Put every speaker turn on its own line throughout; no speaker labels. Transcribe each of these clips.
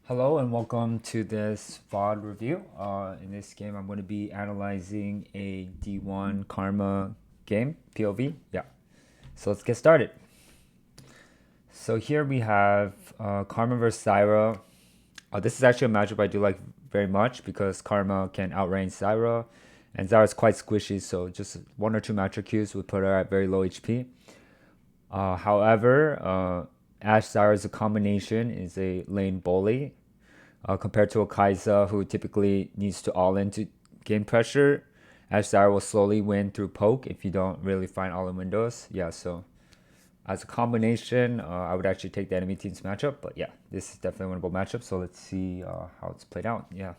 Hello and welcome to this VOD review. In this game, I'm going to be analyzing a D1 Karma game, POV. Yeah, so let's get started. So here we have Karma versus Zyra. This is actually a matchup I do like very much because Karma can outrange Zyra, and Zyra is quite squishy, so just one or two matchup cues would put her at very low HP. However, Ashe Zyra as a combination is a lane bully compared to a Kai'Sa who typically needs to all in to gain pressure. Ashe Zyra will slowly win through poke if you don't really find all in windows. Yeah, so as a combination, I would actually take the enemy team's matchup. But yeah, this is definitely a winnable matchup. So let's see how it's played out. Yeah.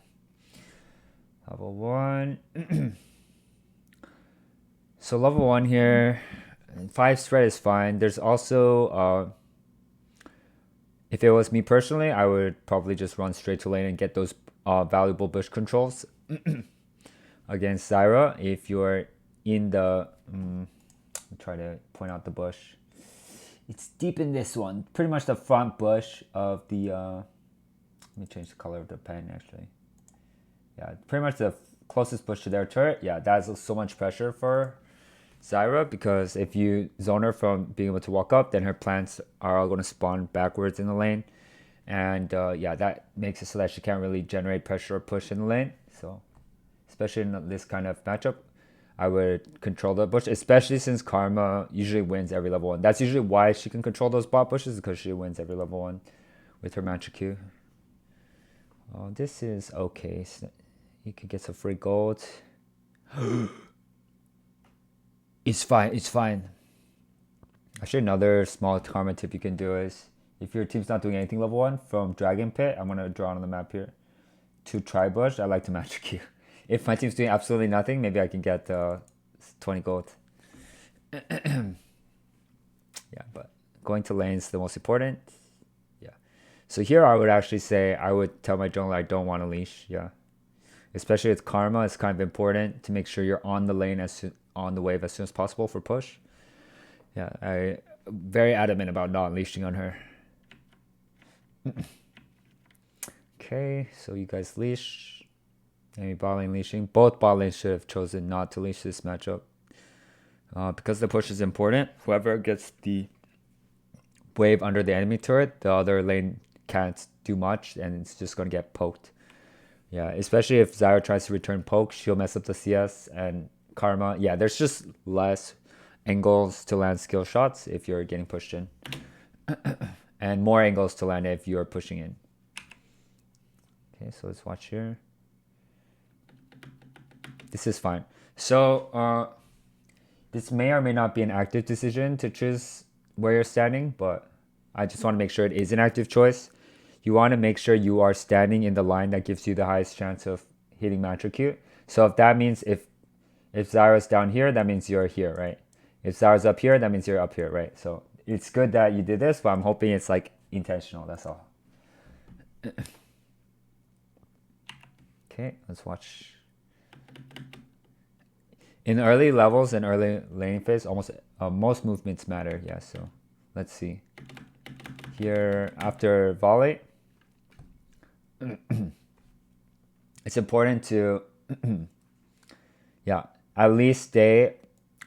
Level 1. So level 1 here, 5 spread is fine. There's also, if it was me personally, I would probably just run straight to lane and get those valuable bush controls against Zyra. If you're in the, try to point out the bush. It's deep in this one. Pretty much the front bush of the, let me change the color of the pen actually. Yeah, pretty much the closest bush to their turret. Yeah, that's so much pressure for Zyra because if you zone her from being able to walk up, then her plants are all going to spawn backwards in the lane. And yeah, that makes it so that she can't really generate pressure or push in the lane. So, especially in this kind of matchup, I would control the bush, especially since Karma usually wins every level 1. That's usually why she can control those bot bushes, because she wins every level 1 with her matchup Q. Oh, this is okay. So you could get some free gold. It's fine. It's fine. Actually, another small Karma tip you can do is if your team's not doing anything level 1 from Dragon Pit, I'm going to draw on the map here. To Tri-Bush, I like to match Q. If my team's doing absolutely nothing, maybe I can get 20 gold. Yeah, but going to lane is the most important. Yeah. So here I would actually say I would tell my jungler I don't want to leash. Yeah. Especially with Karma, it's kind of important to make sure you're on the lane on the wave as soon as possible for push. Yeah, I very adamant about not leashing on her. Okay, so you guys leash. Maybe bot lane leashing. Both bot lanes should have chosen not to leash this matchup. Because the push is important, whoever gets the wave under the enemy turret, the other lane can't do much and it's just going to get poked. Yeah, especially if Zyra tries to return poke, she'll mess up the CS and Karma. Yeah, there's just less angles to land skill shots if you're getting pushed in. And more angles to land if you're pushing in. Okay, so let's watch here. This is fine. So this may or may not be an active decision to choose where you're standing, but I just want to make sure it is an active choice. You want to make sure you are standing in the line that gives you the highest chance of hitting match Q. So if that means if Zyra's down here, that means you're here, right? If Zyra's up here, that means you're up here, right? So it's good that you did this, but I'm hoping it's like intentional, that's all. Okay, let's watch. In early levels and early laning phase, almost most movements matter. Yeah, so let's see. Here after volley, it's important to yeah, at least stay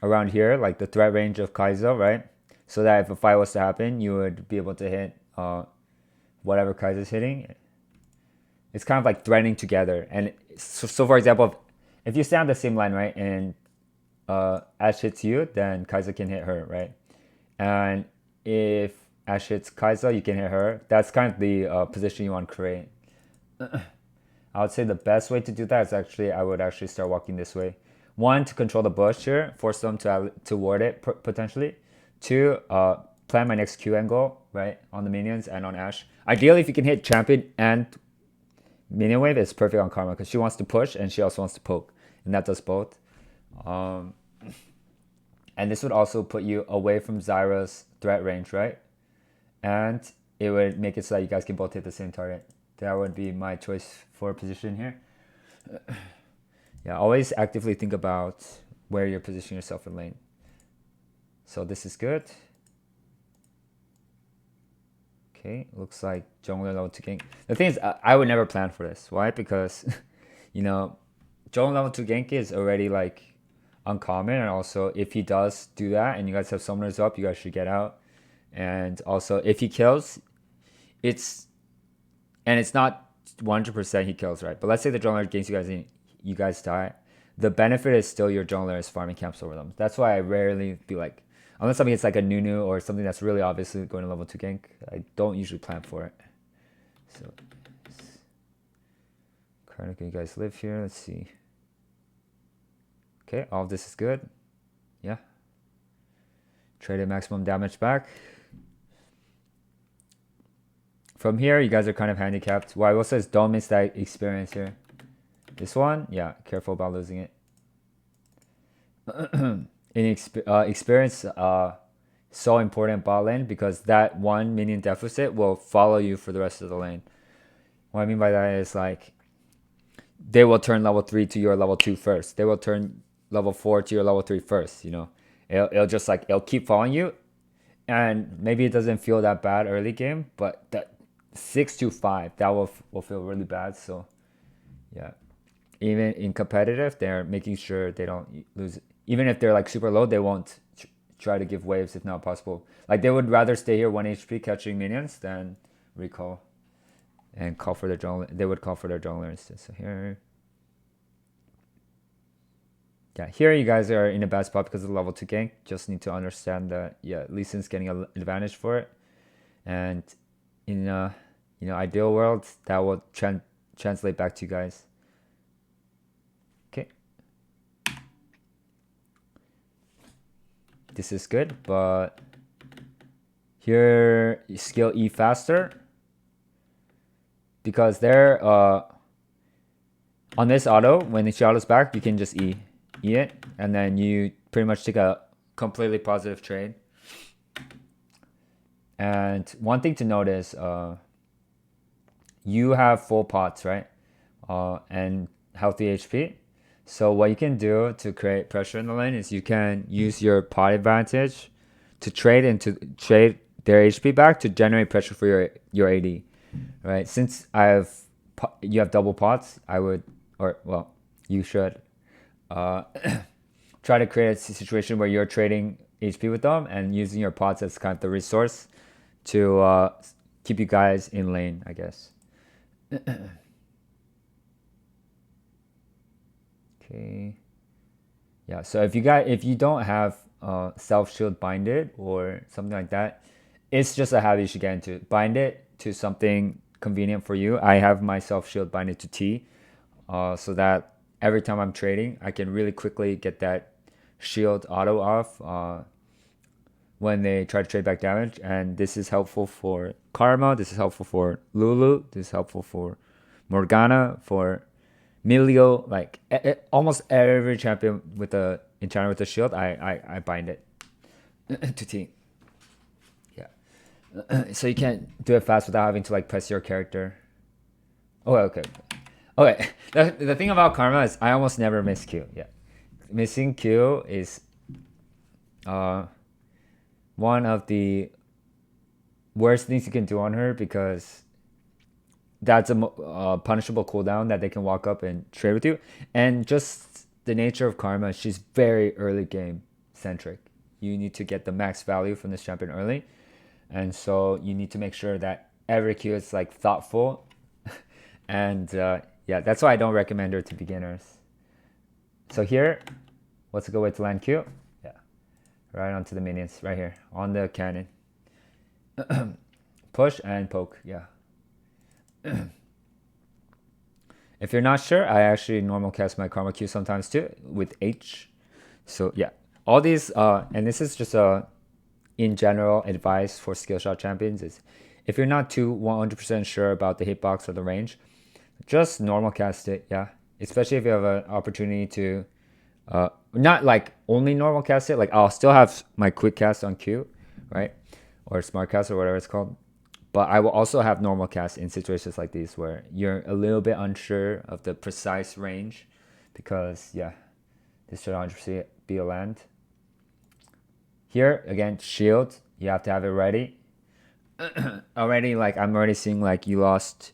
around here, like the threat range of Kai'Sa, right? So that if a fight was to happen, you would be able to hit whatever Kai'Sa's hitting. It's kind of like threatening together. And so for example, if you stay on the same line, right, and Ashe hits you, then Kai'Sa can hit her, right? And if Ashe hits Kai'Sa, you can hit her. That's kind of the position you want to create. I would say the best way to do that is actually, I would actually start walking this way. One, to control the bush here, force them to ward it potentially. Two, plan my next Q angle, right, on the minions and on Ashe. Ideally, if you can hit champion and minion wave, it's perfect on Karma because she wants to push and she also wants to poke, and that does both. And this would also put you away from Zyra's threat range, right? And it would make it so that you guys can both hit the same target. That would be my choice for position here. Yeah, always actively think about where you're positioning yourself in lane. So this is good. Okay, looks like jungler level 2 gank. The thing is, I would never plan for this. Why? Because, you know, jungler level 2 gank is already like uncommon, and also if he does do that and you guys have summoners up, you guys should get out. And also if he kills, it's not 100% he kills, right? But let's say the jungler gains you guys in, you guys die. The benefit is still your jungler is farming camps over them. That's why I rarely be like, unless something it's like a Nunu or something that's really obviously going to level 2 gank, I don't usually plan for it. So, currently, can you guys live here? Let's see. Okay, all of this is good. Yeah. Traded maximum damage back. From here, you guys are kind of handicapped. What I will say is don't miss that experience here. This one, yeah, careful about losing it. Experience, so important bot lane because that one minion deficit will follow you for the rest of the lane. What I mean by that is like they will turn level 3 to your level 2 first. They will turn level 4 to your level 3 first. You know, it'll just like it'll keep following you, and maybe it doesn't feel that bad early game, but that 6 to 5 that will feel really bad. So yeah, even in competitive, they're making sure they don't lose. Even if they're like super low, they won't try to give waves if not possible. Like they would rather stay here 1 HP catching minions than recall and call for their jungler. They would call for their jungler instead. So here, yeah, here you guys are in a bad spot because of the level 2 gank. Just need to understand that yeah, Leashing's getting an advantage for it, and in ideal world that will translate back to you guys. Okay, this is good, but here you skill E faster because they're on this auto when the shadow's back you can just E it and then you pretty much take a completely positive trade. And one thing to note is you have full pots, right? And healthy HP. So what you can do to create pressure in the lane is you can use your pot advantage to trade their HP back to generate pressure for your AD, right? Since you have double pots, I would, or well, you should try to create a situation where you're trading HP with them and using your pots as kind of the resource to keep you guys in lane, I guess. Okay. Yeah, so if you don't have self shield binded or something like that, it's just a habit you should get into. Bind it to something convenient for you. I have my self shield binded to T, so that every time I'm trading, I can really quickly get that shield auto off when they try to trade back damage. And this is helpful for Karma. This is helpful for Lulu. This is helpful for Morgana, for Milio. Like almost every champion with a enchantment with a shield, I bind it to T. Yeah. So you can't do it fast without having to like press your character. Oh, okay. Okay. The thing about Karma is I almost never miss Q. Yeah. Missing Q is one of the worst things you can do on her because that's a punishable cooldown that they can walk up and trade with you. And just the nature of Karma, she's very early game centric. You need to get the max value from this champion early. And so you need to make sure that every Q is like thoughtful. And yeah, that's why I don't recommend her to beginners. So here, what's a good way to land Q? Yeah, right onto the minions, right here, on the cannon. Push and poke, yeah. If you're not sure, I actually normal cast my Karma Q sometimes too, with H. So yeah, all these, and this is just a, in general, advice for skill shot champions is, if you're not too 100% sure about the hitbox or the range, just normal cast it, yeah. Especially if you have an opportunity to, not like only normal cast it, like I'll still have my quick cast on Q, right? Or smart cast or whatever it's called. But I will also have normal cast in situations like these where you're a little bit unsure of the precise range because, yeah, this should 100% be a land. Here, again, shield, you have to have it ready. already, like, I'm already seeing like you lost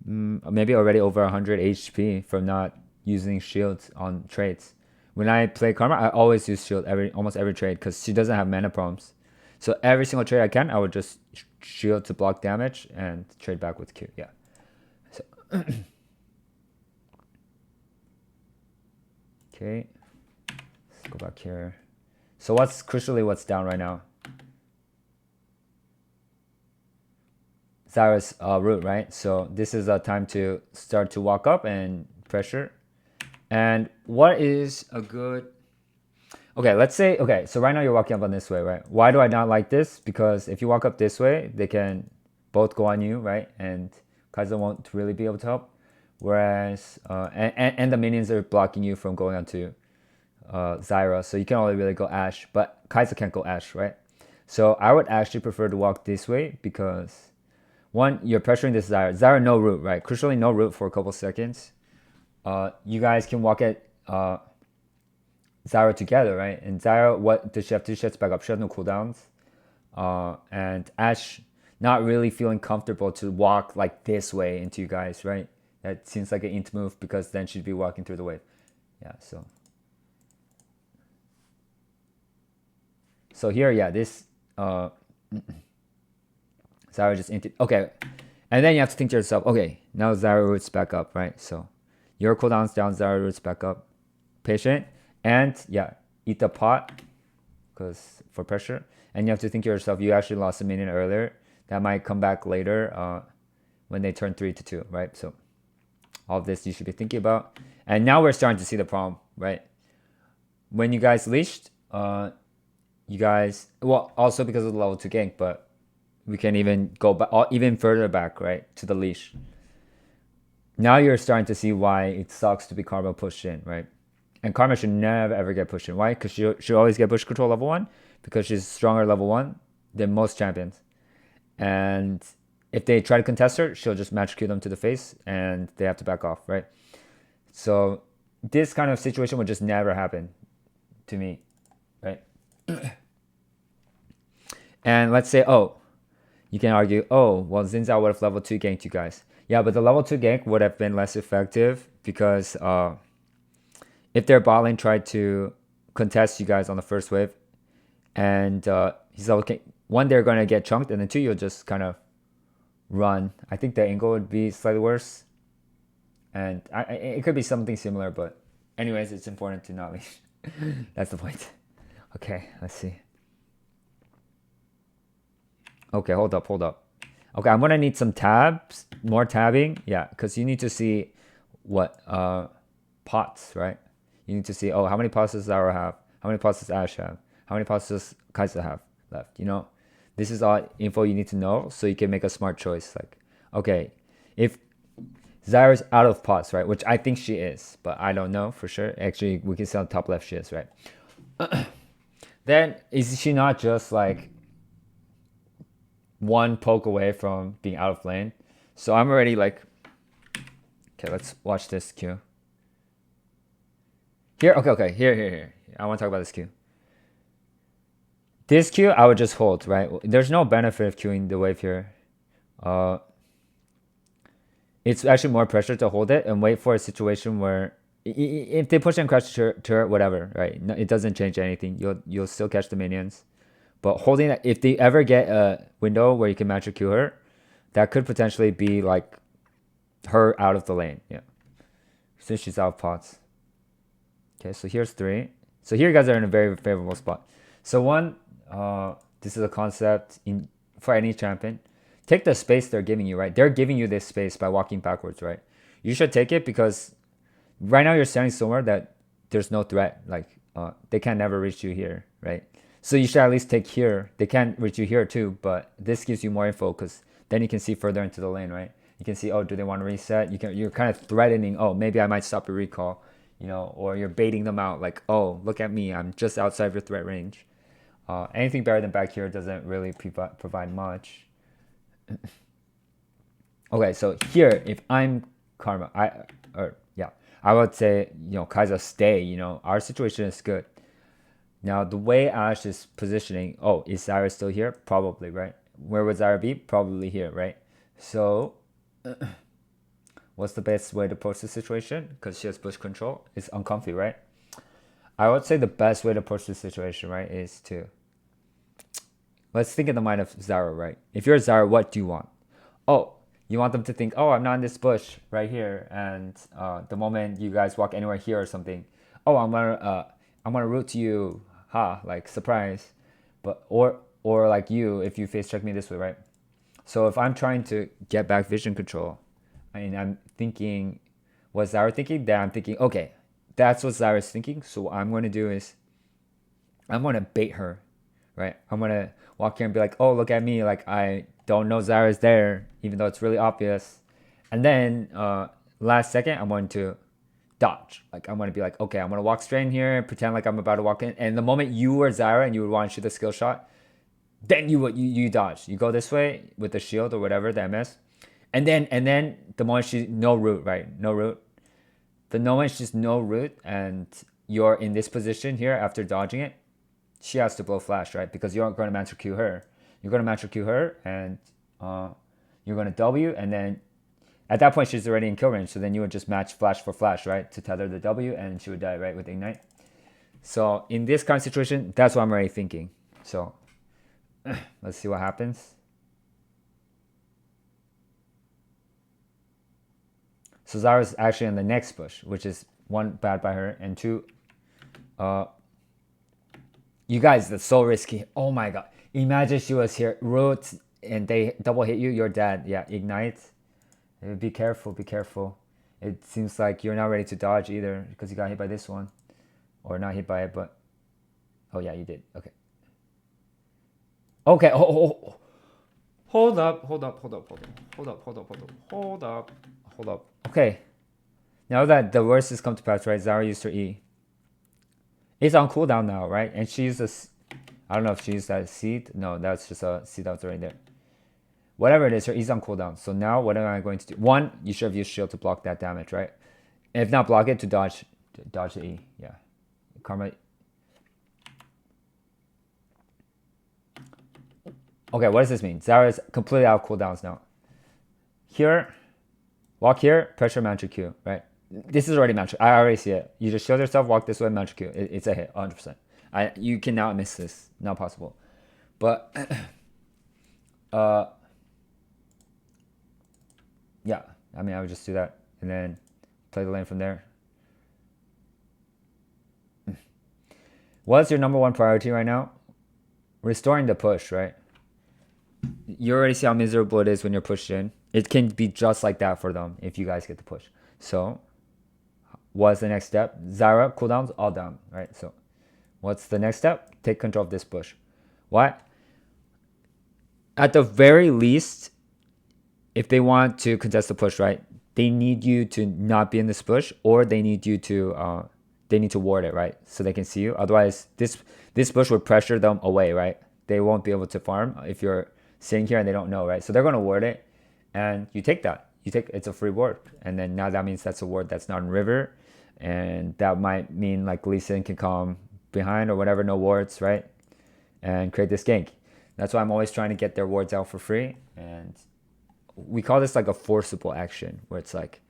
maybe already over 100 HP from not using shields on trades. When I play Karma, I always use shield almost every trade because she doesn't have mana problems. So every single trade I can, I would just shield to block damage and trade back with Q. Yeah. So okay, let's go back here. So what's down right now? Zyra's root, right? So this is a time to start to walk up and pressure. And what is a good... Okay, let's say, okay, so right now you're walking up on this way, right? Why do I not like this? Because if you walk up this way, they can both go on you, right? And Kai'Sa won't really be able to help. Whereas, and the minions are blocking you from going onto Zyra. So you can only really go Ashe, but Kai'Sa can't go Ashe, right? So I would actually prefer to walk this way because, one, you're pressuring this Zyra. Zyra no root, right? Crucially, no root for a couple seconds. You guys can walk at Zyra together, right? And Zyra, what does she have to do? She has to back up. She has no cooldowns. And Ashe not really feeling comfortable to walk like this way into you guys, right? That seems like an int move because then she'd be walking through the wave. Yeah, so. So here, yeah, this Zyra just int. Okay. And then you have to think to yourself, okay, now Zyra roots back up, right? So your cooldown's down, Zyra roots back up. Patient. And yeah, eat the pot because for pressure. And you have to think to yourself, you actually lost a minion earlier. That might come back later when they turn 3-2, right? So all of this you should be thinking about. And now we're starting to see the problem, right? When you guys leashed, you guys, well, also because of the level 2 gank, but we can even go back, even further back, right, to the leash. Now you're starting to see why it sucks to be Karma pushed in, right? And Karma should never ever get pushed in. Why? Because she should always get push control level 1 because she's stronger level 1 than most champions. And if they try to contest her, she'll just match Q them to the face and they have to back off, right? So this kind of situation would just never happen to me, right? And let's say, oh, you can argue, oh, well, Zinzao would have level 2 ganked you guys. Yeah, but the level 2 gank would have been less effective because if their bot lane tried to contest you guys on the first wave and he's level, okay, one, they're going to get chunked, and then two, you'll just kind of run. I think the angle would be slightly worse. And it could be something similar, but anyways, it's important to not leash. That's the point. Okay, let's see. Okay, hold up. Okay, I'm gonna need some tabs, more tabbing. Yeah, because you need to see what pots, right? You need to see, oh, how many pots does Zyra have? How many pots does Ashe have? How many pots does Kai'Sa have left? You know, this is all info you need to know so you can make a smart choice. Like, okay, if Zyra's out of pots, right? Which I think she is, but I don't know for sure. Actually, we can see on the top left she is, right? Then is she not just like one poke away from being out of lane? So I'm already like, okay, let's watch this Q. Here, okay, here. I want to talk about this Q. This Q, I would just hold, right? There's no benefit of queuing the wave here. It's actually more pressure to hold it and wait for a situation where if they push and crash turret, whatever, right? No, it doesn't change anything. You'll still catch the minions. But holding that, if they ever get a window where you can match or Q her, that could potentially be like her out of the lane. Yeah. Since she's out of pots. Okay, so here's 3. So here you guys are in a very favorable spot. So one, this is a concept for any champion. Take the space they're giving you, right? They're giving you this space by walking backwards, right? You should take it because right now you're standing somewhere that there's no threat. Like they can never reach you here, right? So you should at least take here. They can't reach you here too, but this gives you more info because then you can see further into the lane, right? You can see, oh, do they want to reset? You're kind of threatening, oh, maybe I might stop your recall, you know, or you're baiting them out like, oh, look at me, I'm just outside your threat range. Anything better than back here doesn't really provide much. Okay, so here, if I'm Karma, I would say, you know, Kai'Sa stay, you know, our situation is good. Now, the way Ashe is positioning, oh, is Zyra still here? Probably, right? where would Zara be? Probably here, right? So what's the best way to approach the situation? Because she has push control. It's uncomfy, right? I would say the best way to approach the situation, right, is to, let's think in the mind of Zara, right? If you're Zara, what do you want? Oh, you want them to think, oh, I'm not in this bush right here, and the moment you guys walk anywhere here or something, oh, I'm gonna root to you, ha, like surprise, but or like you, if you face check me this way, right? So if I'm trying to get back vision control, and I'm thinking, what Zara thinking? Then I'm thinking, okay, that's what Zara's thinking. So what I'm gonna do is, I'm gonna bait her, right? I'm gonna walk here and be like, oh, look at me, like I don't know Zara's there, even though it's really obvious. And then last second, I'm going to dodge. Like I'm gonna be like, okay, I'm gonna walk straight in here, pretend like I'm about to walk in. And the moment you were Zara and you would want to shoot the skill shot, then you dodge. You go this way with the shield or whatever, the MS. And then the moment she no root, right? No root. The moment she's no root and you're in this position here after dodging it, she has to blow flash, right? Because you're going to match Q her. You're going to match Q her, and you're going to W, and then at that point she's already in kill range. So then you would just match flash for flash, right, to tether the W, and she would die, right, with ignite. So in this kind of situation, that's what I'm already thinking. So let's see what happens. So Zara's actually on the next push, which is one, bad by her, and two, you guys, that's so risky. Oh my god. Imagine she was here, root, and they double hit you, you're dead. Yeah, ignite. Be careful, be careful. It seems like you're not ready to dodge either, because you got hit by this one. Or not hit by it, but... Oh yeah, you did. Okay. Okay, oh. Hold up. Okay. Now that the worst has come to pass, right? Zara used her E. It's on cooldown now, right? And she used this... I don't know if she used that seed. No, that's just a seed that's right there. Whatever it is, her E's on cooldown. So now what am I going to do? One, you should have used shield to block that damage, right? And if not block it, to dodge the E. Yeah. Karma. Okay, what does this mean? Zara is completely out of cooldowns now. Here, walk here, pressure Mantra Q, right? This is already Mantra. I already see it. You just shield yourself, walk this way, Mantra Q. It's a hit, 100%. You cannot miss this. Not possible. But, yeah. I mean, I would just do that. And then play the lane from there. What's your number one priority right now? Restoring the push, right? You already see how miserable it is when you're pushed in. It can be just like that for them if you guys get the push. So, what's the next step? Zara, cooldowns, all down, right? So, what's the next step? Take control of this push. What? At the very least, if they want to contest the push, right, they need you to not be in this push, or they need you to they need to ward it, right, so they can see you. Otherwise, this push would pressure them away, right? They won't be able to farm if you're sitting here and they don't know, right? So they're going to ward it, and you take that. It's a free ward, and then now that means that's a ward that's not in river, and that might mean like Leashing can come behind or whatever, no wards, right, and create this gank. That's why I'm always trying to get their wards out for free, and we call this like a forcible action, where it's like,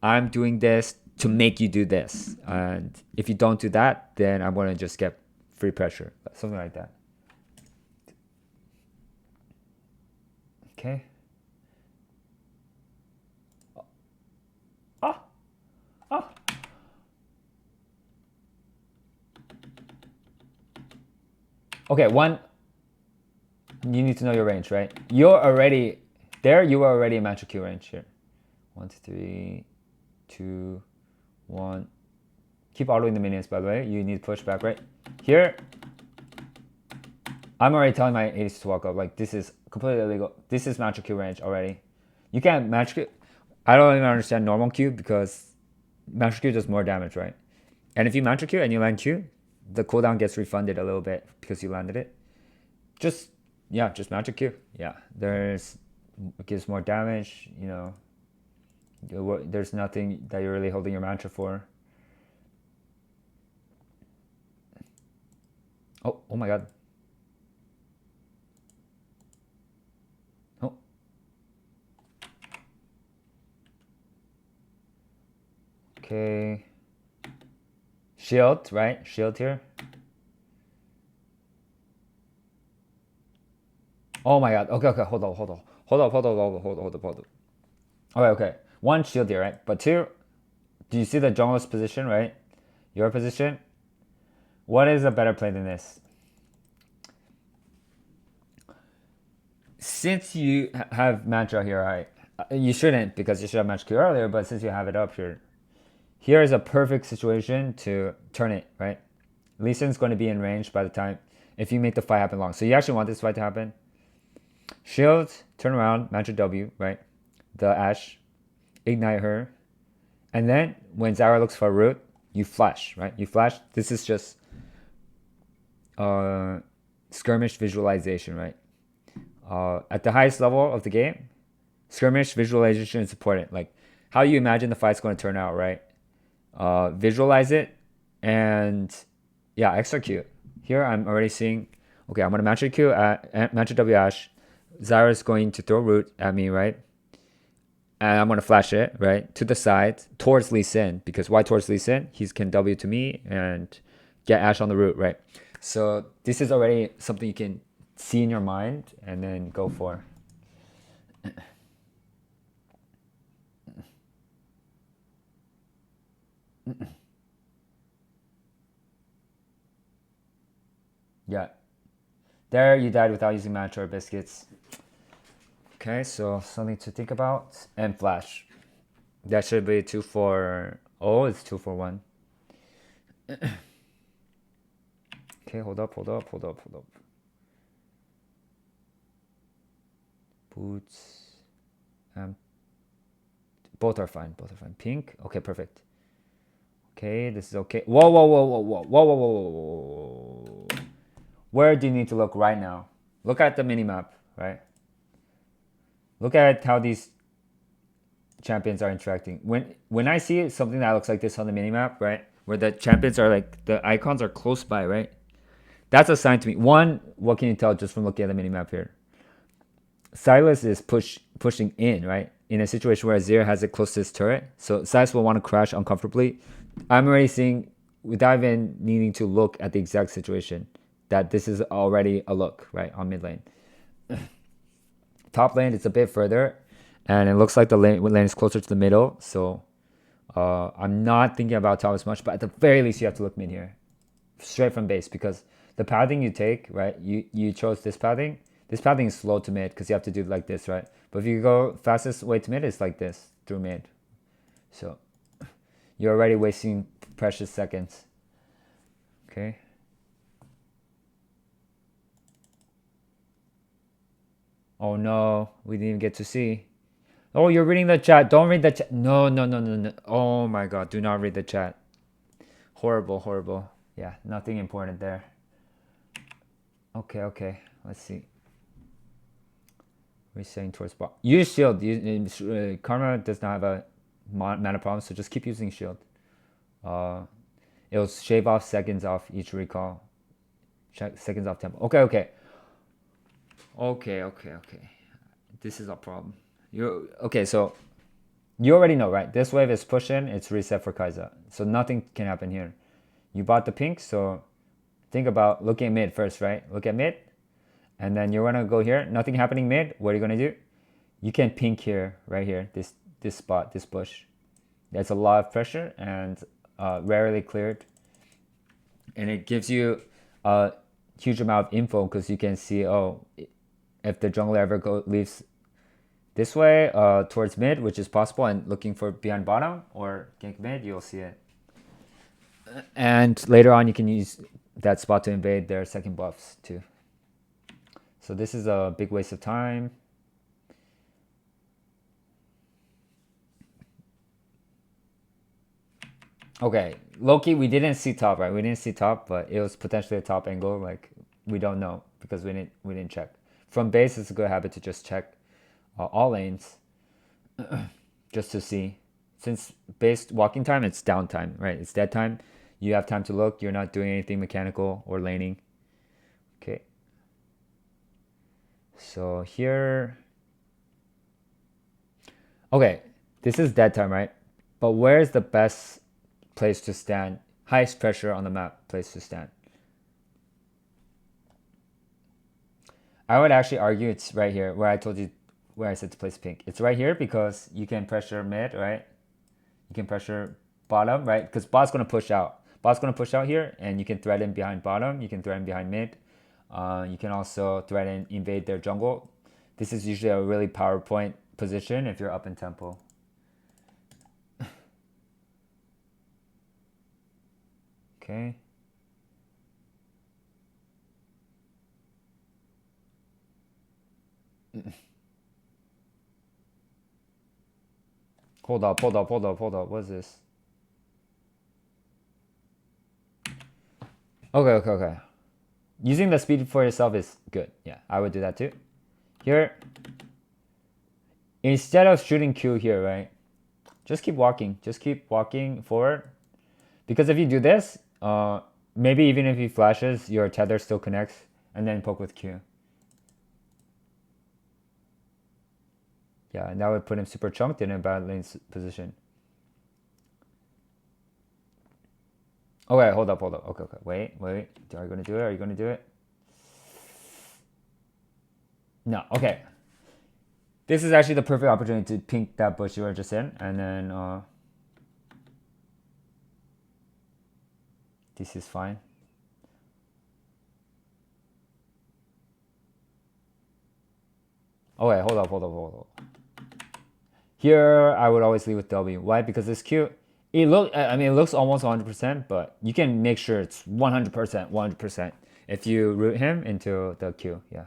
I'm doing this to make you do this, and if you don't do that, then I'm going to just get free pressure, something like that. Okay. Okay, one, you need to know your range, right? You're already there. You are already in match Q range here. 1, 2, 3, 2, 1. Keep autoing the minions, by the way. You need to push back, right? Here, I'm already telling my ace to walk up. Like, this is completely illegal. This is match Q range already. You can't match Q. I don't even understand normal Q, because match Q does more damage, right? And if you match Q and you land Q, the cooldown gets refunded a little bit because you landed it. Just match Q. Yeah, it gives more damage, you know. There's nothing that you're really holding your mantra for. Oh my god. Okay. Shield, right? Shield here. Oh my god. Okay, hold on. Okay. One, shield here, right? But two, do you see the jungler's position, right? Your position? What is a better play than this? Since you have Mantra here, right? You shouldn't, because you should have Mantra Q earlier, but since you have it up here, here is a perfect situation to turn it, right? Lee Sin's going to be in range by the time, if you make the fight happen long. So you actually want this fight to happen. Shield, turn around, Mantra W, right? The Ashe, ignite her. And then when Zara looks for a root, you flash, right? You flash. This is just skirmish visualization, right? At the highest level of the game, skirmish visualization is important. Like how you imagine the fight's going to turn out, right? Visualize it and yeah, execute. Here I'm already seeing, okay, I'm going to Mantra Q at Mantra W Ashe. Zara's going to throw root at me, right? And I'm going to flash it, right, to the side, towards Lee Sin. Because why towards Lee Sin? He can W to me and get Ashe on the root, right? So this is already something you can see in your mind and then go for. Yeah. There, you died without using Mantra or Biscuits. Okay, so something to think about. And flash. That should be 2 for... Oh, it's 2 for 1. Okay, hold up. Boots. Both are fine. Pink. Okay, perfect. Okay, this is okay. Whoa. Where do you need to look right now? Look at the minimap, right? Look at how these champions are interacting. When I see something that looks like this on the minimap, right? Where the champions are like, the icons are close by, right? That's a sign to me. One, what can you tell just from looking at the minimap here? Silas is pushing in, right? In a situation where Azir has it close to his turret. So Silas will want to crash uncomfortably. I'm already seeing, without even needing to look at the exact situation, that this is already a look, right, on mid lane. Top lane, it's a bit further, and it looks like the lane is closer to the middle, so I'm not thinking about top as much, but at the very least, you have to look mid here, straight from base, because the pathing you take, right, you chose this pathing. This pathing is slow to mid, because you have to do it like this, right? But if you go fastest way to mid, it's like this, through mid. So you're already wasting precious seconds. Okay. Oh no, we didn't even get to see. Oh, you're reading the chat. Don't read the chat. No. Oh my god, do not read the chat. Horrible. Yeah, nothing important there. Okay. Let's see. Resetting towards bot. Use shield. Karma does not have a mana problem, so just keep using shield. It'll shave off seconds off each recall. Seconds off tempo. Okay. This is a problem. Okay, so you already know, right? This wave is pushing, it's reset for Kai'Sa. So nothing can happen here. You bought the pink, so think about looking at mid first, right? Look at mid, and then you're gonna go here. Nothing happening mid. What are you gonna do? You can pink here, right here, this spot, this bush. There's a lot of pressure and rarely cleared, and it gives you a huge amount of info because you can see, oh, if the jungler ever leaves this way towards mid, which is possible, and looking for behind bottom or gank mid, you'll see it. And later on, you can use that spot to invade their second buffs too. So this is a big waste of time. Okay, Loki, we didn't see top, right? We didn't see top, but it was potentially a top angle. Like, we don't know because we didn't check. From base, it's a good habit to just check all lanes just to see. Since base walking time, it's downtime, right? It's dead time. You have time to look. You're not doing anything mechanical or laning. Okay. So here. Okay, this is dead time, right? But where is the best place to stand? Highest pressure on the map place to stand. I would actually argue it's right here where I told you where I said to place pink. It's right here because you can pressure mid, right? You can pressure bottom, right? Because bot's going to push out. Bot's going to push out here, and you can threaten behind bottom. You can threaten behind mid. You can also threaten invade their jungle. This is usually a really PowerPoint position if you're up in tempo. Okay. Hold up. What is this? Okay. Using the speed for yourself is good. Yeah, I would do that too. Here, instead of shooting Q here, right? Just keep walking. Just keep walking forward. Because if you do this, maybe even if he flashes, your tether still connects, and then poke with Q. Yeah, and that would put him super chunked in a bad lane position. Okay, hold up. Okay. Wait. Are you gonna do it? No, okay. This is actually the perfect opportunity to pink that bush you were just in, and then this is fine. Okay, hold up. Here, I would always leave with W. Why? Because this Q, it looks almost 100%, but you can make sure it's 100% if you root him into the Q. Yeah.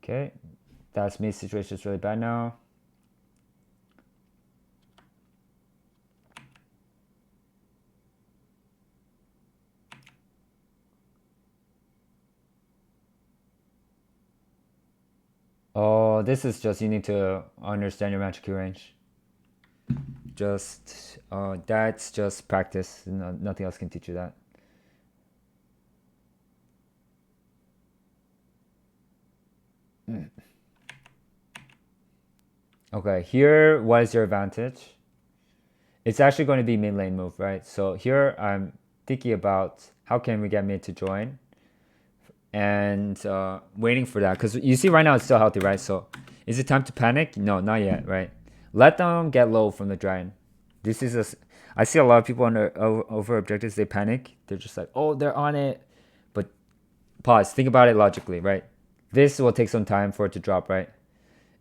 Okay, that's me. Situation is really bad now. Oh, this is just you need to understand your magic Q range. Just that's just practice. No, nothing else can teach you that. Okay, here what is your advantage? It's actually going to be mid lane move, right? So here I'm thinking about how can we get mid to join, and waiting for that because you see right now it's still healthy, right? So is it time to panic? No, not yet, right? Let them get low from the dragon. This is I see a lot of people under over objectives. They panic. They're just like, oh, they're on it. But pause. Think about it logically, right? This will take some time for it to drop, right?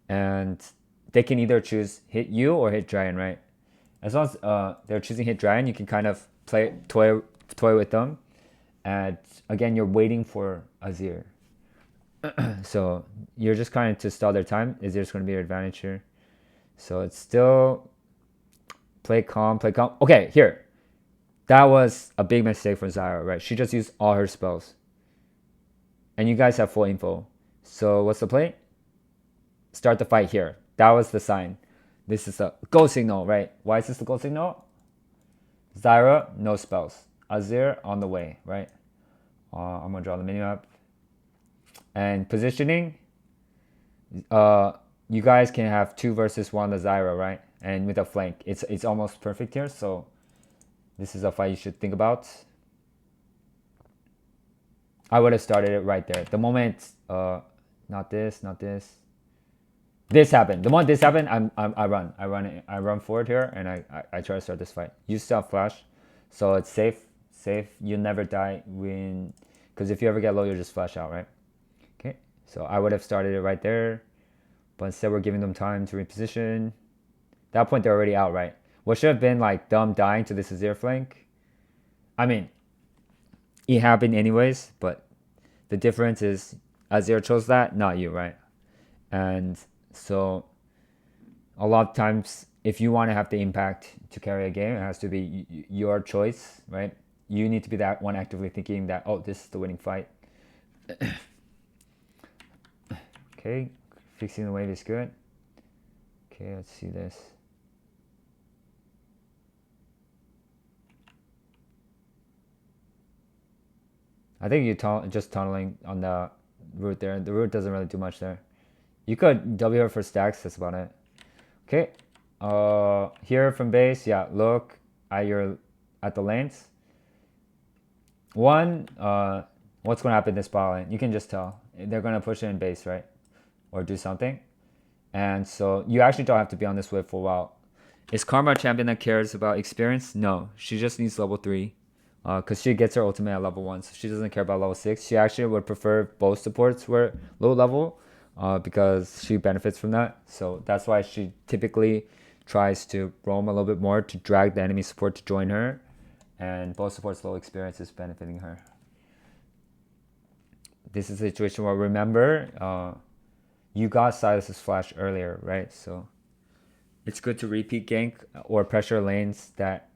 And they can either choose hit you or hit dragon, right? As long as they're choosing hit dragon, you can kind of toy with them. And again, you're waiting for Azir. So you're just kind of to stall their time. Azir's going to be your advantage here. So it's still play calm. Okay, here. That was a big mistake from Zyra, right? She just used all her spells. And you guys have full info. So what's the play? Start the fight here. That was the sign. This is a go signal, right? Why is this the go signal? Zyra, no spells. Azir on the way, right? I'm gonna draw the minimap. And positioning, you guys can have 2 versus 1 the Zyra, right? And with a flank, it's almost perfect here. So this is a fight you should think about. I would have started it right there. The moment, not this. This happened. The moment this happened, I run forward here, and I try to start this fight. You still have flash, so it's safe. You never die when, because if you ever get low, you'll just flash out, right? Okay, so I would have started it right there, but instead we're giving them time to reposition. At that point, they're already out, right? What should have been like them dying to this Azir flank. I mean, it happened anyways, but the difference is Azir chose that, not you, right? And so a lot of times, if you want to have the impact to carry a game, it has to be your choice, right? You need to be that one actively thinking that, oh, this is the winning fight. Okay, fixing the wave is good. Okay, let's see this. I think you're just tunneling on root there. The root doesn't really do much there. You could W her for stacks, that's about it. Okay. Here from base, yeah, look at the lanes. One, what's going to happen this bot lane? You can just tell. They're going to push it in base, right? Or do something. And so you actually don't have to be on this wave for a while. Is Karma a champion that cares about experience? No. She just needs level 3. Because she gets her ultimate at level 1. So she doesn't care about level 6. She actually would prefer both supports were low level. Because she benefits from that. So that's why she typically tries to roam a little bit more to drag the enemy support to join her. And both supports low experience is benefiting her. This is a situation where, remember, you got Silas's flash earlier, right? So it's good to repeat gank or pressure lanes that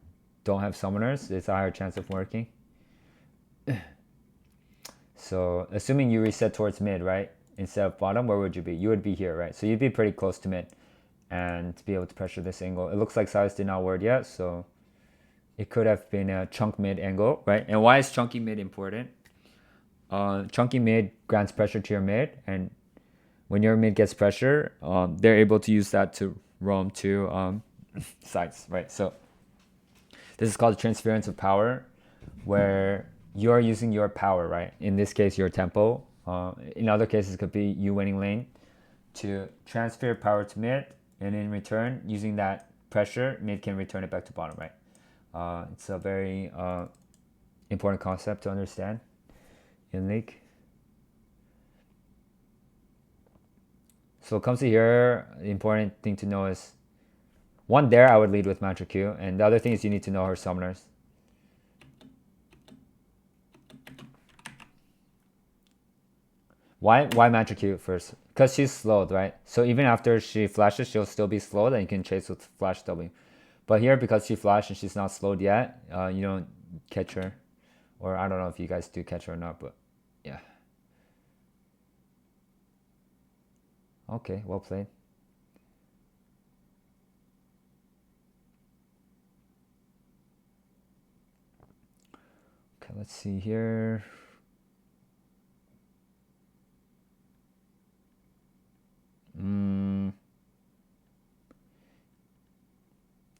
don't have summoners. It's a higher chance of working. So assuming you reset towards mid, right? Instead of bottom, where would you be? You would be here, right? So you'd be pretty close to mid and be able to pressure this angle. It looks like Silas did not ward yet, so it could have been a chunk mid angle, right? And why is chunky mid important? Chunky mid grants pressure to your mid, and when your mid gets pressure, they're able to use that to roam to sides, right? So this is called transference of power, where you're using your power, right? In this case, your tempo. In other cases, it could be you winning lane to transfer power to mid, and in return, using that pressure, mid can return it back to bottom, right? It's a very important concept to understand in League. So it comes to here, the important thing to know is, one there I would lead with Mantra Q, and the other thing is you need to know her summoners. Why Mantra Q first? Because she's slowed, right? So even after she flashes, she'll still be slowed, and you can chase with Flash W. But here, because she flashed and she's not slowed yet, you don't catch her. Or I don't know if you guys do catch her or not, but yeah. Okay, well played. Okay, let's see here.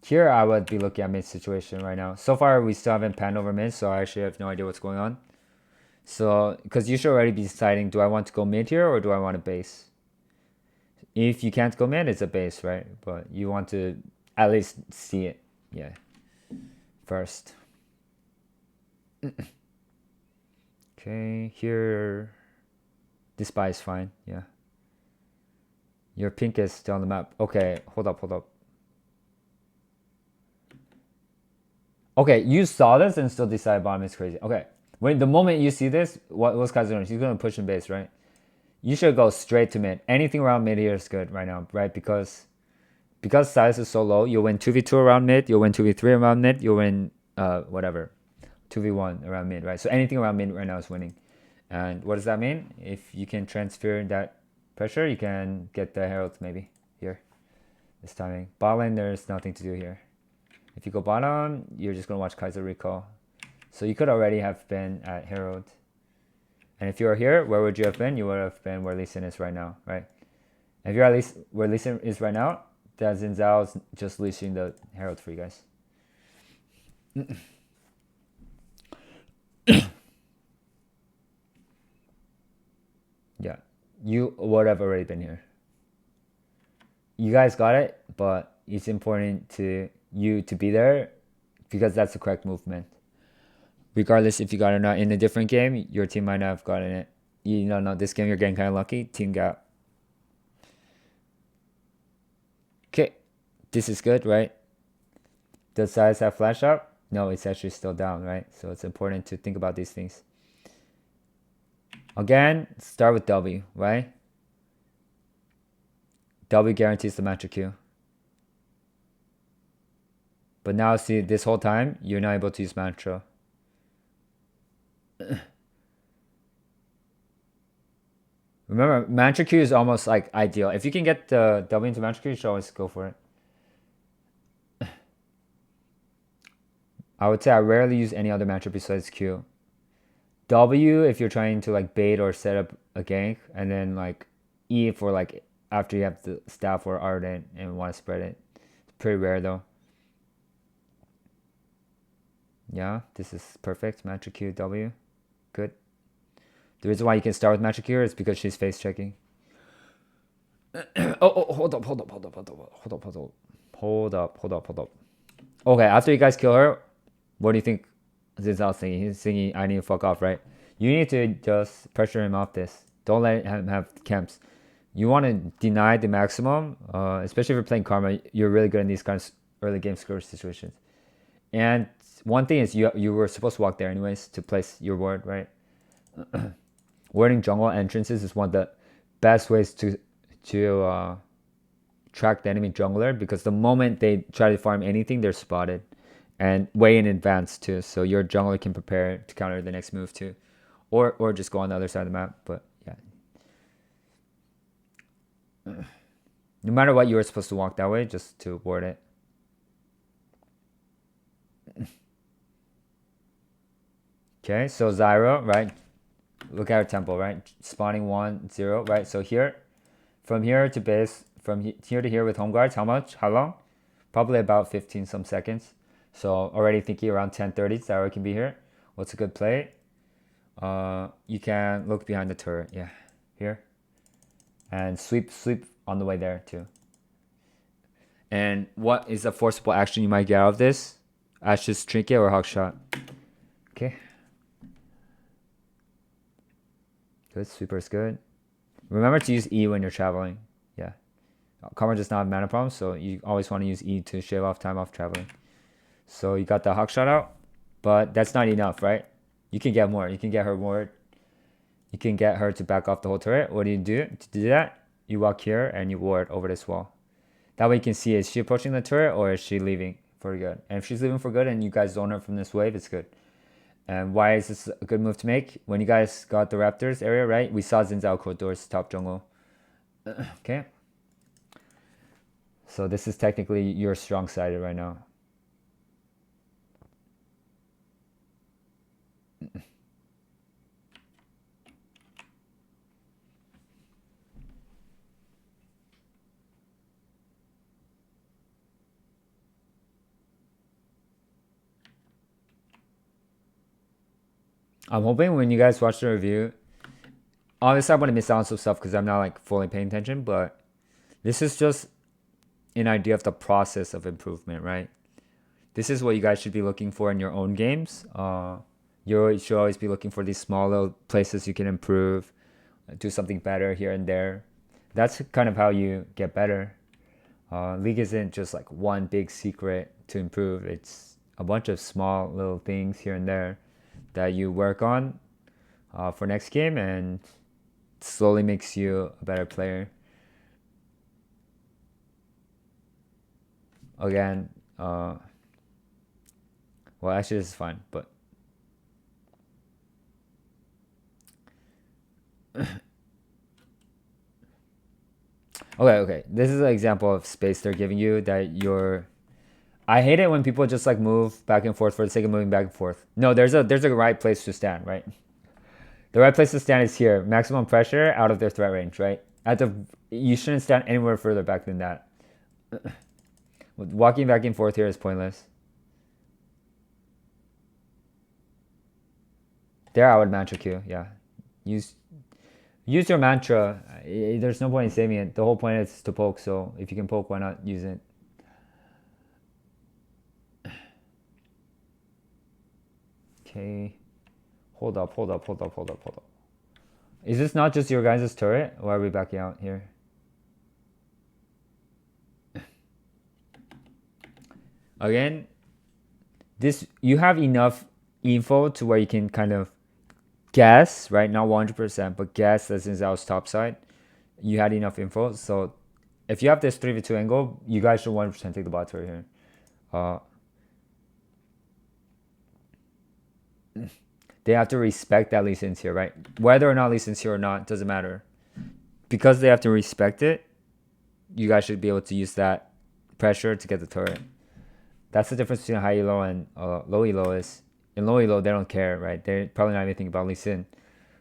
Here I would be looking at mid situation right now. So far we still haven't panned over mid, so I actually have no idea what's going on. So, because you should already be deciding, do I want to go mid here or do I want a base? If you can't go mid, it's a base, right? But you want to at least see it, yeah, first. Okay, here, this buy is fine, yeah. Your pink is still on the map. Okay, hold up. Okay, you saw this and still decide bottom is crazy. Okay, when the moment you see this, what's Kaiser doing? He's gonna push in base, right? You should go straight to mid. Anything around mid here is good right now, right? Because size is so low, you'll win 2v2 around mid, you'll win 2v3 around mid, you'll win whatever, 2v1 around mid, right? So anything around mid right now is winning. And what does that mean? If you can transfer that pressure, you can get the Herald maybe here. This timing. Bot lane, there's nothing to do here. If you go bottom, you're just going to watch Kaiser recall. So you could already have been at Herald. And if you were here, where would you have been? You would have been where Leashing is right now, right? If you're at least where Leashing is right now, then Xin Zhao is just leashing the Herald for you guys. Yeah, you would have already been here. You guys got it, but it's important to you to be there because that's the correct movement. Regardless if you got it or not in a different game, your team might not have gotten it. You know, no, this game you're getting kind of lucky. Team got. Okay, this is good, right? Does size have flash up? No, it's actually still down, right? So it's important to think about these things. Again, start with W, right? W guarantees the Mantra Q. But now see, this whole time, you're not able to use Mantra. Remember, Mantra Q is almost like ideal. If you can get the W into Mantra Q, you should always go for it. I would say I rarely use any other mantra besides Q. W if you're trying to like bait or set up a gank, and then like E for like after you have the staff or ardent and want to spread it. It's pretty rare though. Yeah, this is perfect. Magic Q W. Good. The reason why you can start with Magic Q is because she's face checking. Hold up. Okay, after you guys kill her, what do you think Zinzal's thinking? He's thinking, I need to fuck off, right? You need to just pressure him off this. Don't let him have camps. You want to deny the maximum, especially if you're playing Karma. You're really good in these kinds of early game Skirmish situations. And one thing is you were supposed to walk there anyways to place your ward, right? Warding jungle entrances is one of the best ways to track the enemy jungler, because the moment they try to farm anything, they're spotted, and way in advance too. So your jungler can prepare to counter the next move too, or just go on the other side of the map. But yeah, no matter what, you were supposed to walk that way just to ward it. Okay, so Zyra, right? Look at her tempo, right? Spawning 1, 0, right? So here, from here to base, from here to here with home guards, how much? How long? Probably about 15 some seconds. So already thinking around 10:30, Zyra can be here. What's a good play? You can look behind the turret, yeah, here, and sweep on the way there too. And what is a forcible action you might get out of this? Ashes Trinket or Hawk Shot. Okay. Good, sweeper is good. Remember to use E when you're traveling. Yeah. Karma does not have mana problems, so you always want to use E to shave off time off traveling. So you got the Hawk Shot out, but that's not enough, right? You can get more. You can get her ward. You can get her to back off the whole turret. What do you do to do that? You walk here and you ward over this wall. That way you can see, is she approaching the turret or is she leaving for good? And if she's leaving for good and you guys zone her from this wave, it's good. And why is this a good move to make? When you guys got the Raptors area, right? We saw Zinzao Corridor's top jungle. Okay. So this is technically your strong side right now. I'm hoping when you guys watch the review, obviously I'm going to miss out on some stuff because I'm not like fully paying attention, but this is just an idea of the process of improvement, right? This is what you guys should be looking for in your own games. You should always be looking for these small little places you can improve, do something better here and there. That's kind of how you get better. League isn't just like one big secret to improve. It's a bunch of small little things here and there that you work on for next game, and slowly makes you a better player. Again, well, actually this is fine, but okay, this is an example of space they're giving you that you're... I hate it when people just like move back and forth for the sake of moving back and forth. No, there's a right place to stand, right? The right place to stand is here. Maximum pressure out of their threat range, right? You shouldn't stand anywhere further back than that. Walking back and forth here is pointless. There I would mantra Q, yeah. Use your mantra. There's no point in saving it. The whole point is to poke, so if you can poke, why not use it? Okay. Hold up. Is this not just your guys' turret? Or are we backing out here? Again, you have enough info to where you can kind of guess, right? Not 100%, but guess that Zinzao's top side. You had enough info. So if you have this 3v2 angle, you guys should 100% take the bot turret here. They have to respect that Lee Sin's here, right? Whether or not Lee Sin's here or not, doesn't matter. Because they have to respect it, you guys should be able to use that pressure to get the turret. That's the difference between high elo and low elo is In low elo, they don't care, right? They're probably not even thinking about Lee Sin.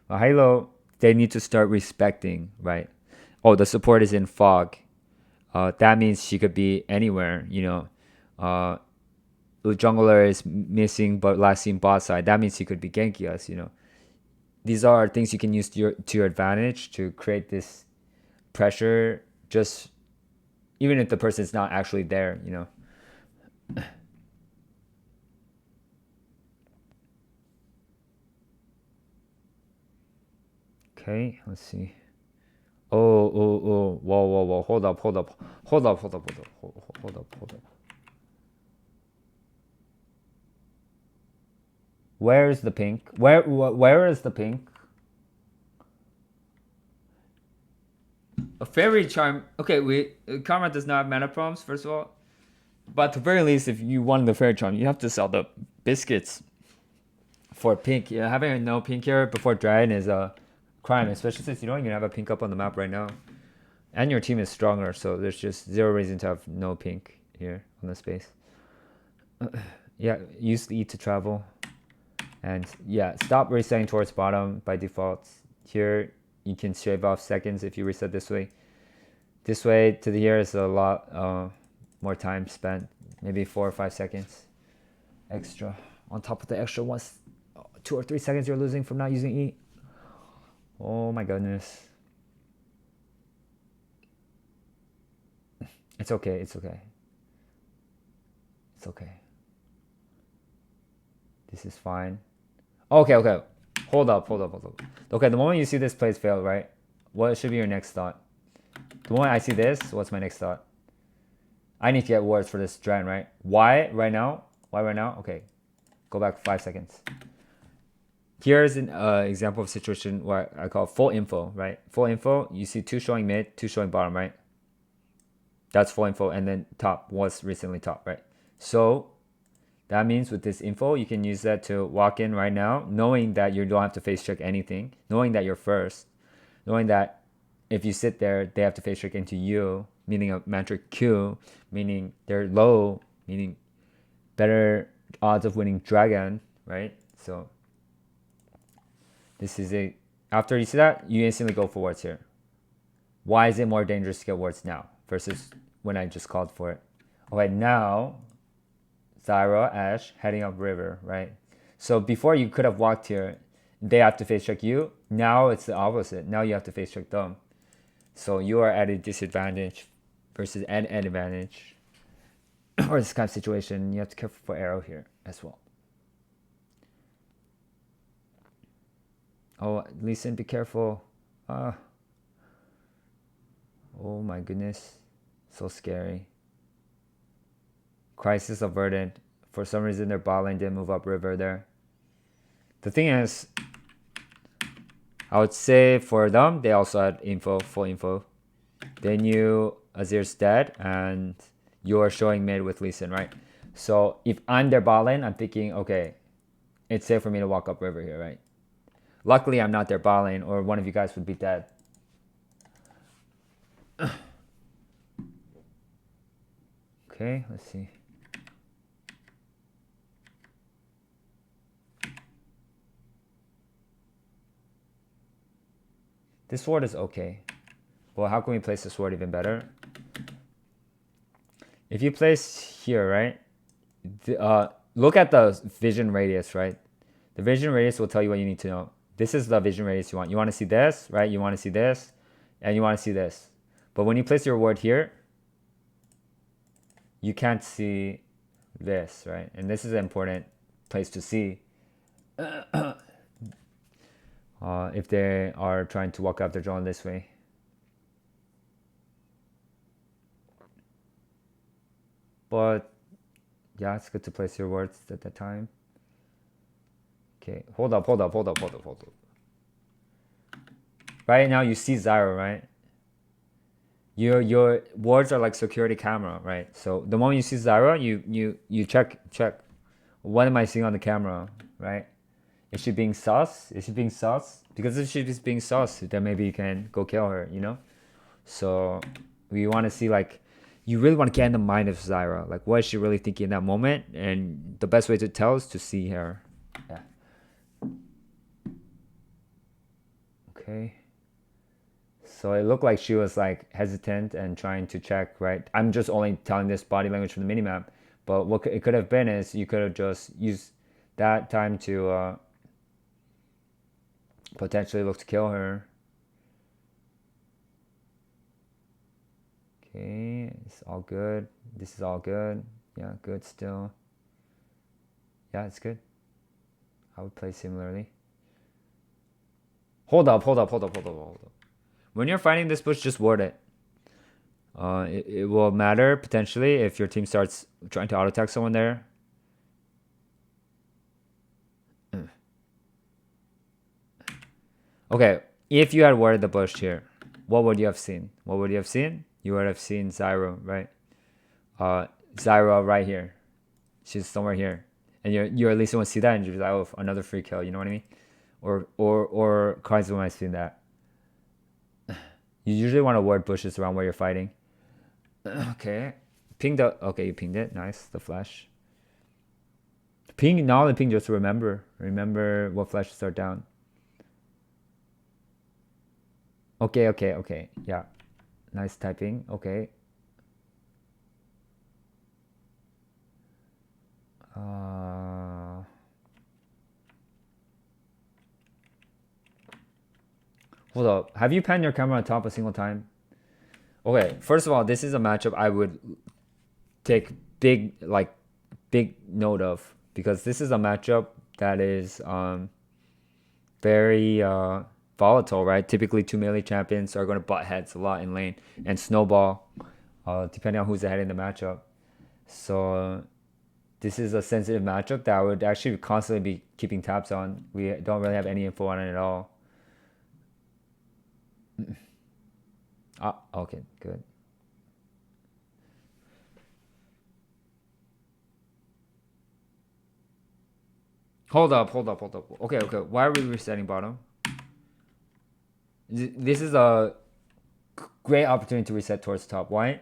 But high elo, they need to start respecting, right? Oh, the support is in fog. That means she could be anywhere, you know. The jungler is missing but last seen bot side. That means he could be ganking us, you know. These are things you can use to your advantage to create this pressure, just even if the person's not actually there, you know. Okay, let's see. Oh, whoa. Hold up. Hold up. Where is the pink? Where is the pink? A fairy charm. Okay, Karma does not have mana problems, first of all. But at the very least, if you want the fairy charm, you have to sell the biscuits for pink. Yeah, having no pink here before Dragon is a crime, especially since you don't even have a pink up on the map right now. And your team is stronger, so there's just zero reason to have no pink here on the space. Yeah, use the E to travel. And yeah, stop resetting towards bottom by default. Here, you can shave off seconds if you reset this way. This way to the here is a lot more time spent. Maybe 4 or 5 seconds extra. On top of the extra 2 or 3 seconds you're losing from not using E. Oh my goodness. It's okay. This is fine. Okay. Hold up. Okay, the moment you see this plays failed, right? What should be your next thought? The moment I see this, what's my next thought? I need to get words for this dragon, right? Why right now? Okay, go back 5 seconds. Here's an example of a situation where I call full info, right? Full info, you see 2 showing mid, 2 showing bottom, right? That's full info, and then top was recently top, right? So that means with this info, you can use that to walk in right now, knowing that you don't have to face check anything, knowing that you're first, knowing that if you sit there, they have to face check into you, meaning a metric Q, meaning they're low, meaning better odds of winning dragon, right? So this is after you see that, you instantly go for wards here. Why is it more dangerous to get wards now versus when I just called for it? Okay, now Zyra, Ashe, heading up river, right? So before you could have walked here, they have to face check you. Now it's the opposite. Now you have to face check them. So you are at a disadvantage versus an advantage. Or this kind of situation, you have to be careful for arrow here as well. Oh, Lee Sin, be careful. Oh my goodness. So scary. Crisis averted. For some reason, their bot lane didn't move up river there. The thing is, I would say for them, they also had info, full info. They knew Azir's dead, and you're showing mid with Lee Sin, right? So if I'm their bot lane, I'm thinking, okay, it's safe for me to walk up river here, right? Luckily, I'm not their bot lane, or one of you guys would be dead. Okay, let's see. This sword is okay. Well, how can we place the sword even better? If you place here, right? Look at the vision radius, right? The vision radius will tell you what you need to know. This is the vision radius you want. You want to see this, right? You want to see this, and you want to see this. But when you place your ward here, you can't see this, right? And this is an important place to see. If they are trying to walk up their drone this way. But yeah, it's good to place your words at that time. Okay, hold up. Right now you see Zyra, right? Your words are like security camera, right? So the moment you see Zyra, you check. What am I seeing on the camera, right? Is she being sus? Because if she's being sus, then maybe you can go kill her, you know? So we want to see, like, you really want to get in the mind of Zyra. Like, what is she really thinking in that moment? And the best way to tell is to see her. Okay. So it looked like she was like hesitant and trying to check, right? I'm just only telling this body language from the minimap, but what it could have been is you could have just used that time to potentially look to kill her. Okay, it's all good. This is all good. Yeah, good still. Yeah, it's good. I would play similarly. Hold up. When you're fighting this bush, just ward it. It will matter potentially if your team starts trying to auto attack someone there. Okay, if you had warded the bush here, what would you have seen? What would you have seen? You would have seen Zyro, right? Zyro right here. She's somewhere here, and you at least want to see that, and you're like, oh, another free kill. You know what I mean? Or Kaizo might see that. You usually want to ward bushes around where you're fighting. Okay, ping the. Okay, you pinged it. Nice, the flash. Ping, not only ping, just remember what flashes are down. Okay. Yeah, nice typing. Okay. Hold up. Have you panned your camera on top a single time? Okay, first of all, this is a matchup I would take big note of, because this is a matchup that is very volatile, right? Typically, two melee champions are going to butt heads a lot in lane and snowball, depending on who's ahead in the matchup. So this is a sensitive matchup that I would actually constantly be keeping tabs on. We don't really have any info on it at all. Okay, good. Hold up. Okay. Why are we resetting bottom? This is a great opportunity to reset towards top. Why?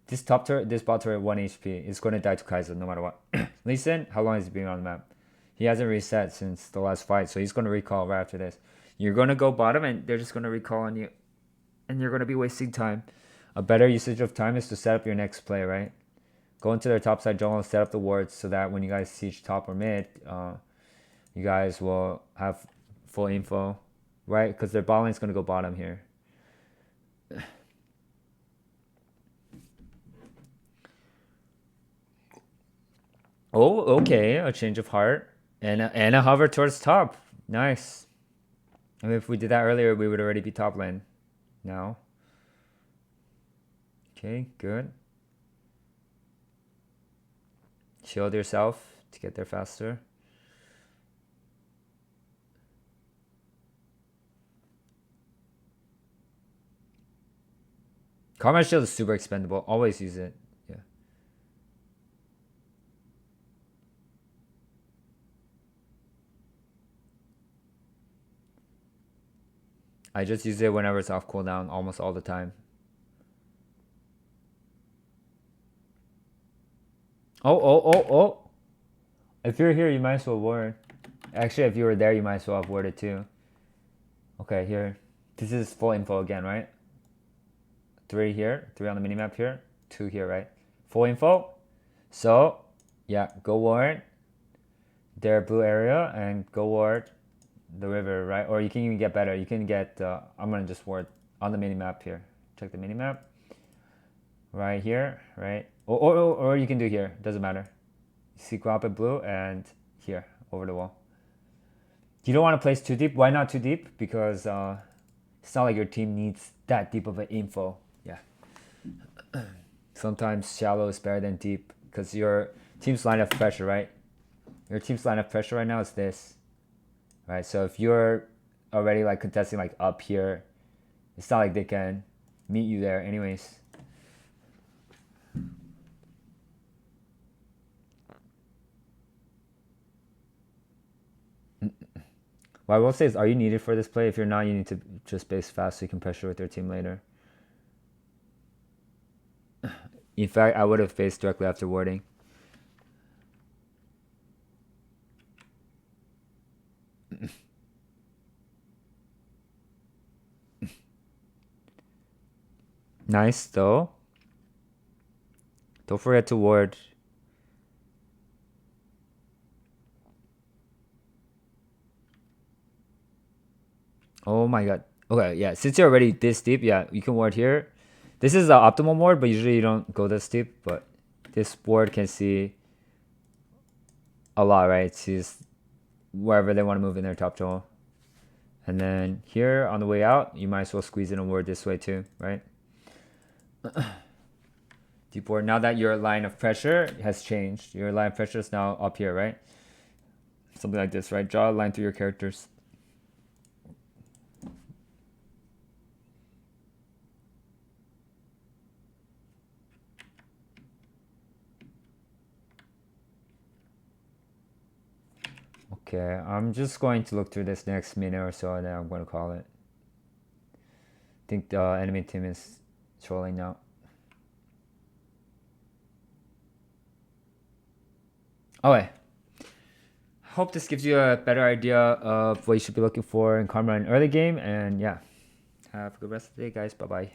This top turret, this bot turret 1 HP is going to die to Kaiser no matter what. Leashing, how long has he been on the map? He hasn't reset since the last fight, so he's going to recall right after this. You're going to go bottom, and they're just going to recall on you, and you're going to be wasting time. A better usage of time is to set up your next play, right? Go into their top side jungle and set up the wards so that when you guys siege top or mid, you guys will have full info, right? Because their bot lane is going to go bottom here. Oh, okay, a change of heart and a hover towards top. Nice. I mean, if we did that earlier, we would already be top lane now. Okay, good. Shield yourself to get there faster. Karma shield is super expendable. Always use it. Yeah. I just use it whenever it's off cooldown, almost all the time. Oh. If you're here, you might as well ward. Actually, if you were there, you might as well have warded too. Okay, here. This is full info again, right? 3 here, 3 on the minimap here, 2 here, right? Full info. So, yeah, go ward their blue area and go ward the river, right? Or you can even get better. You can get, I'm going to just ward on the minimap here. Check the minimap. Right here, right? Or you can do here. Doesn't matter. See Guapa blue and here, over the wall. You don't want to place too deep. Why not too deep? Because it's not like your team needs that deep of an info. Yeah. Sometimes shallow is better than deep because your team's line of pressure, right? Your team's line of pressure right now is this, right? So if you're already like contesting like up here, it's not like they can meet you there anyways. What I will say is, are you needed for this play? If you're not, you need to just base fast so you can pressure with your team later. In fact, I would have faced directly after warding. Nice though. Don't forget to ward. Oh my god. Okay, yeah. Since you're already this deep, yeah, you can ward here. This is the optimal ward, but usually you don't go this deep. But this ward can see a lot, right? It sees wherever they want to move in their top tool. And then here on the way out, you might as well squeeze in a ward this way too, right? Deep ward. Now that your line of pressure has changed, your line of pressure is now up here, right? Something like this, right? Draw a line through your characters. Okay, I'm just going to look through this next minute or so, and then I'm going to call it. I think the enemy team is trolling now. Okay. Hope this gives you a better idea of what you should be looking for in Karma in early game. And yeah, have a good rest of the day, guys. Bye bye.